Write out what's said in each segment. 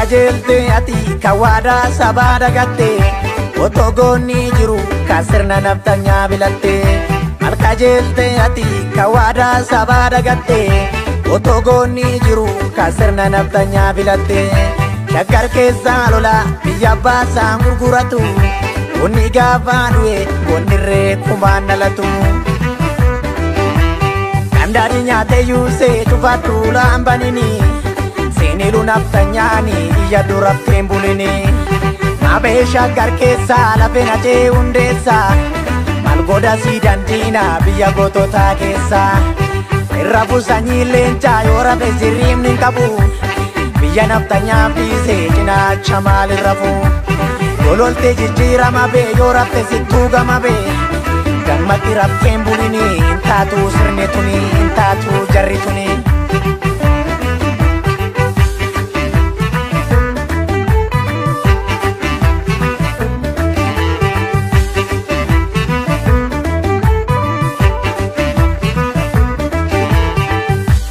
Malkajeelte ati kawaada sabaa dagatte otoo goonni jiru kan sirna naftanyaa bilatte. Malkajeelte ati kawaada sabaa dagatte otoo goonni jiru kan sirna naftanyaa bilatte. Shaggar keessaa lola biyya baasaan gurguratu onni gaafa du'e onnirree kumaan dhalatu. Kandaadi nyaatee yuusee cufaadhu laambanini seenilu naftanyaani iyya durafteen bulini. Maabee shaggar keessaa lafeen ajee hundeessa maal godha sii dandiina biyya goototaa keessa. Irra busanyii leencaa yoo rafe sirriimni hin qabu biyya naftanyaa fiisee cinaacha maal irrafu. Lololtee jijjiirama bee yoo rafte sittuu gama bee gammatti rafteen bulini hin taatu sirni tuni hin taatu jarri tuni.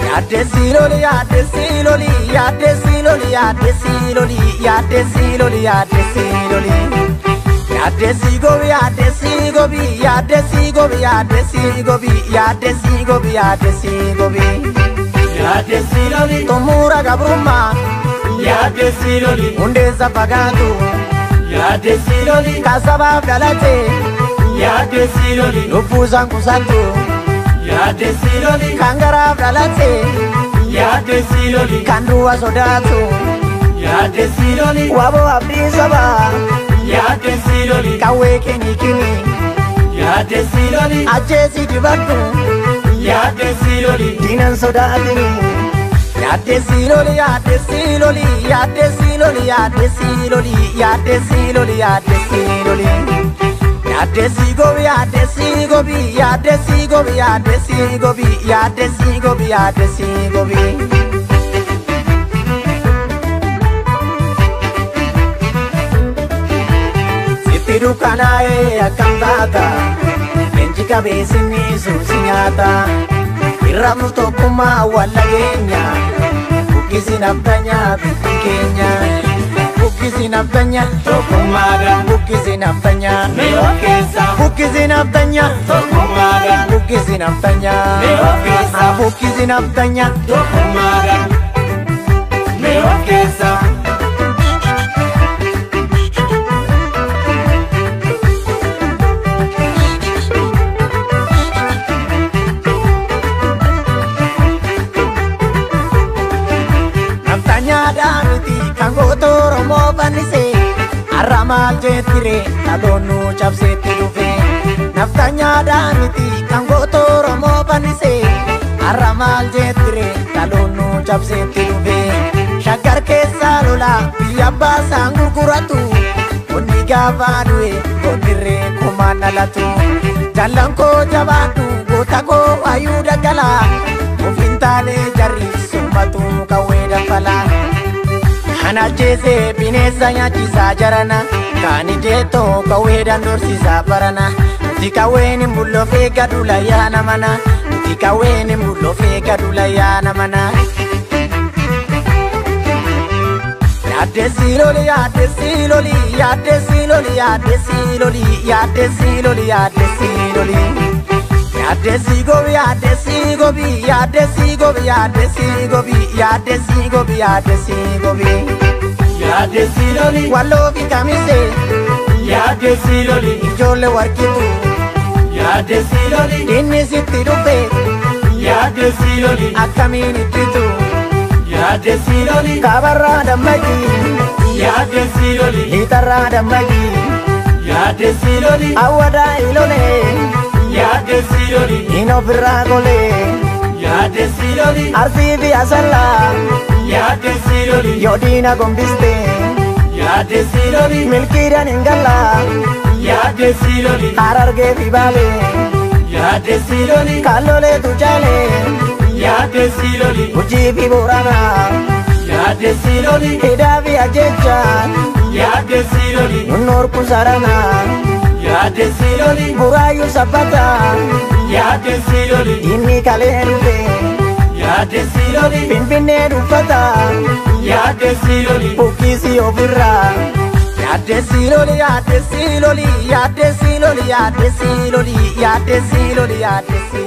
Yaaddesiloli yaaddesiloli yaaddesiloli yaaddesiloli yaaddesiloli yaaddesiloli yaaddeesigobi yaaddeesigobi yaaddeesigobi yaaddeesigobi yaaddeesigobi yaaddeesigobi yaaddesiloli tumura gabrumma yaaddesiloli hundeessa fagaatu yaaddesiloli kasabaaf dhalate yaaddesiloli lubbuusaan qusattu yaaddesiloli kan garaaf dhalate yaaddesiloli kan du'a sodaatu yaaddesiloli waboo abdii sabaa yaaddesiloli kawwee keenii kini yaaddesiloli ajjeesii dibadhu yaaddesiloli diinan sodaatini. Yaaddesiloli yaaddesiloli yaaddesiloli yaaddesiloli yaaddesiloli yaaddesiloli yaaddeesigobi yaaddeesigobi yaaddeesigobi yaaddeesigobi yaaddeesigobi yaaddeesigobi. Sitti dukkanaa'ee akkam taata leenji qabeessinni suusi nyaata. Irramu tokkummaa wallageenya buqqisi naftanyaa biyyi keenya. Buqqisi naftanyaa tokkummaadhaan buqqisi naftanyaa mi'oo keessa buqqisi naftanyaa tokkummaadhaan buqqisi naftanyaa mi'oo keessa buqqisi naftanyaa tokkummaadhaan mi'oo keessa. Naftanyaadhaaniti kan goota Oromoo fannise har'a maal jettire dhaloonni cabseetti dhufe. Naftanyaadhaaniti kan goota Oromoo fannise har'a maal jettire dhaloonni cabseetti dhufe. Shaggar keessaa lola biyya baasaan gurguratu onni gaafa du'e onnirree kumaan dhalatu. Jallan koo jabaadhu goota koo waayuu daggala ofiin taanee jarri summatu kawwee daffala. Kan ajjeesee bineensa nyaachisaa jarana kan ijeetoo kawweedhaan dorsisaa barana. Nuti kawween hin bulloofee gadula yaana mana nuti kawween hin bulloofee gadula yaana mana. Yaaddesiloli yaaddesiloli yaaddesiloli yaaddesiloli yaaddesiloli yaaddesiloli yaaddeesigobi yaaddeesigobi yaaddeesigobi yaaddeesigobi yaaddeesigobi yaaddeesigobi yaaddesiloli walloofi kamise yaaddesiloli ijoollee warqitu yaaddesiloli inni sitti dhufe yaaddesiloli akkamiin ittitu yaaddesiloli kaabarraa dammaqi yaaddesiloli liixarraa dammaqi yaaddesiloli awwadaa ilolee yaaddesiloli inofirraa golee yaaddesiloli arsii fi asallaa yaaddesiloli yoo diina gombiste yaaddesiloli milkiidhaan hin gallaa yaaddesiloli harargee fi baalee yaaddesiloli kalloleetu caalee yaaddesiloli hojii fi booranaa yaaddesiloli hidhaa fi ajjechaan yaaddesiloli nunnoorku saranaa yaaddesiloli buraayyuu sabbataa yaaddesiloli inni kalee dhufe yaaddesiloli finfinnee dhuffata yaadesi loli bukkisi ofirra yaadesi loli yaadesi loli yaadesi loli yaadesi loli yaadesi loli yaadesi